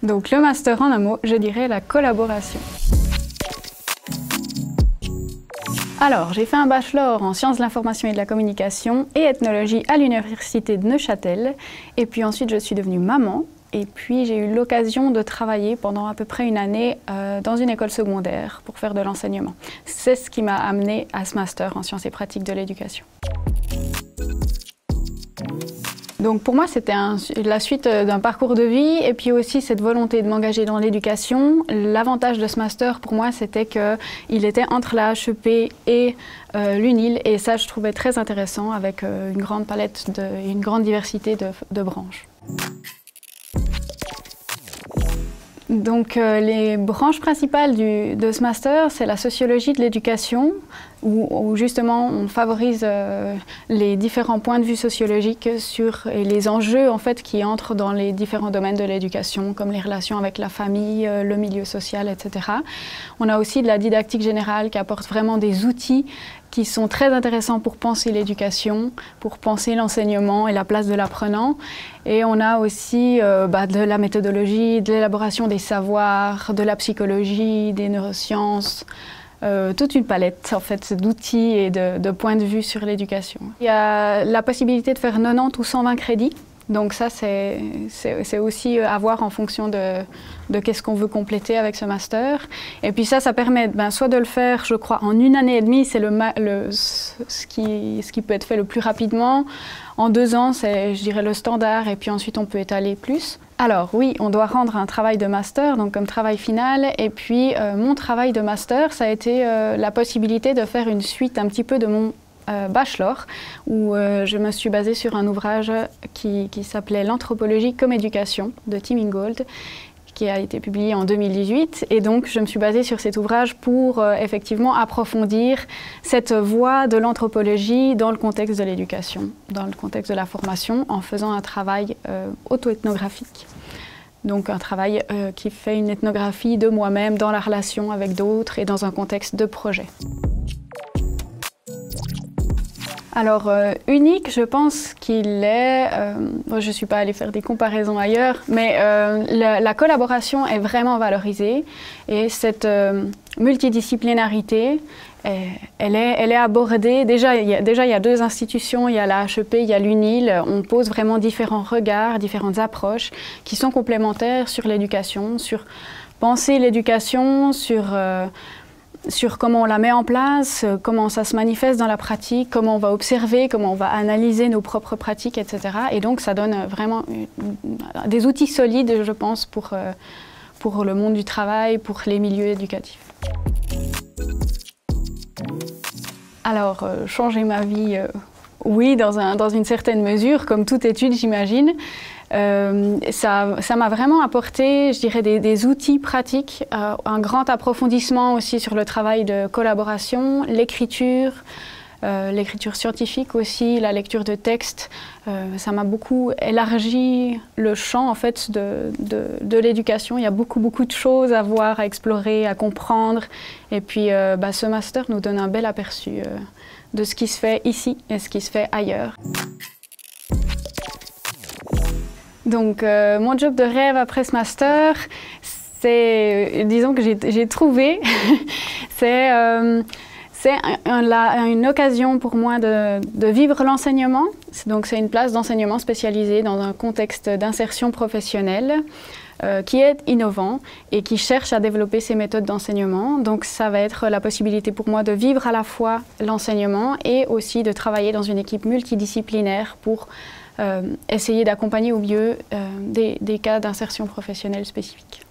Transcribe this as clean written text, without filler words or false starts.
Donc le master en un mot, je dirais la collaboration. Alors, j'ai fait un bachelor en sciences de l'information et de la communication et ethnologie à l'université de Neuchâtel. Et puis ensuite, je suis devenue maman. Et puis, j'ai eu l'occasion de travailler pendant à peu près une année dans une école secondaire pour faire de l'enseignement. C'est ce qui m'a amenée à ce master en sciences et pratiques de l'éducation. Donc pour moi, c'était la suite d'un parcours de vie et puis aussi cette volonté de m'engager dans l'éducation. L'avantage de ce master pour moi, c'était qu'il était entre la HEP et l'UNIL et ça, je trouvais très intéressant avec une grande palette et une grande diversité de branches. Donc les branches principales de ce master, c'est la sociologie de l'éducation, où justement on favorise les différents points de vue sociologiques et les enjeux en fait, qui entrent dans les différents domaines de l'éducation, comme les relations avec la famille, le milieu social, etc. On a aussi de la didactique générale qui apporte vraiment des outils qui sont très intéressants pour penser l'éducation, pour penser l'enseignement et la place de l'apprenant. Et on a aussi de la méthodologie, de l'élaboration des savoirs, de la psychologie, des neurosciences, toute une palette en fait, d'outils et de points de vue sur l'éducation. Il y a la possibilité de faire 90 ou 120 crédits. Donc ça, c'est aussi à voir en fonction de qu'est-ce qu'on veut compléter avec ce master. Et puis ça permet soit de le faire, je crois, en une année et demie, c'est ce qui peut être fait le plus rapidement. En 2 ans, c'est, je dirais, le standard, et puis ensuite on peut étaler plus. Alors oui, on doit rendre un travail de master, donc comme travail final, et puis mon travail de master, ça a été la possibilité de faire une suite un petit peu de mon bachelor, où je me suis basée sur un ouvrage qui s'appelait L'anthropologie comme éducation de Tim Ingold, qui a été publié en 2018. Et donc, je me suis basée sur cet ouvrage pour effectivement approfondir cette voie de l'anthropologie dans le contexte de l'éducation, dans le contexte de la formation, en faisant un travail auto-ethnographique. Donc un travail qui fait une ethnographie de moi-même dans la relation avec d'autres et dans un contexte de projet. Alors, unique, je pense qu'il est, je ne suis pas allée faire des comparaisons ailleurs, mais la collaboration est vraiment valorisée et cette multidisciplinarité, elle est abordée. Déjà, il y a 2 institutions, il y a la HEP, il y a l'UNIL. On pose vraiment différents regards, différentes approches qui sont complémentaires sur l'éducation, sur penser l'éducation, sur comment on la met en place, comment ça se manifeste dans la pratique, comment on va observer, comment on va analyser nos propres pratiques, etc. Et donc ça donne vraiment des outils solides, je pense, pour le monde du travail, pour les milieux éducatifs. Alors, changer ma vie, oui, dans une certaine mesure, comme toute étude, j'imagine. Ça m'a vraiment apporté, je dirais, des outils pratiques, un grand approfondissement aussi sur le travail de collaboration, l'écriture scientifique aussi, la lecture de textes. Ça m'a beaucoup élargi le champ en fait, de l'éducation. Il y a beaucoup de choses à voir, à explorer, à comprendre. Et puis ce master nous donne un bel aperçu de ce qui se fait ici et ce qui se fait ailleurs. Donc, mon job de rêve après ce master, c'est, disons que j'ai trouvé, c'est une occasion pour moi de vivre l'enseignement. Donc, c'est une place d'enseignement spécialisée dans un contexte d'insertion professionnelle qui est innovant et qui cherche à développer ses méthodes d'enseignement. Donc, ça va être la possibilité pour moi de vivre à la fois l'enseignement et aussi de travailler dans une équipe multidisciplinaire pour essayer d'accompagner au mieux des cas d'insertion professionnelle spécifiques.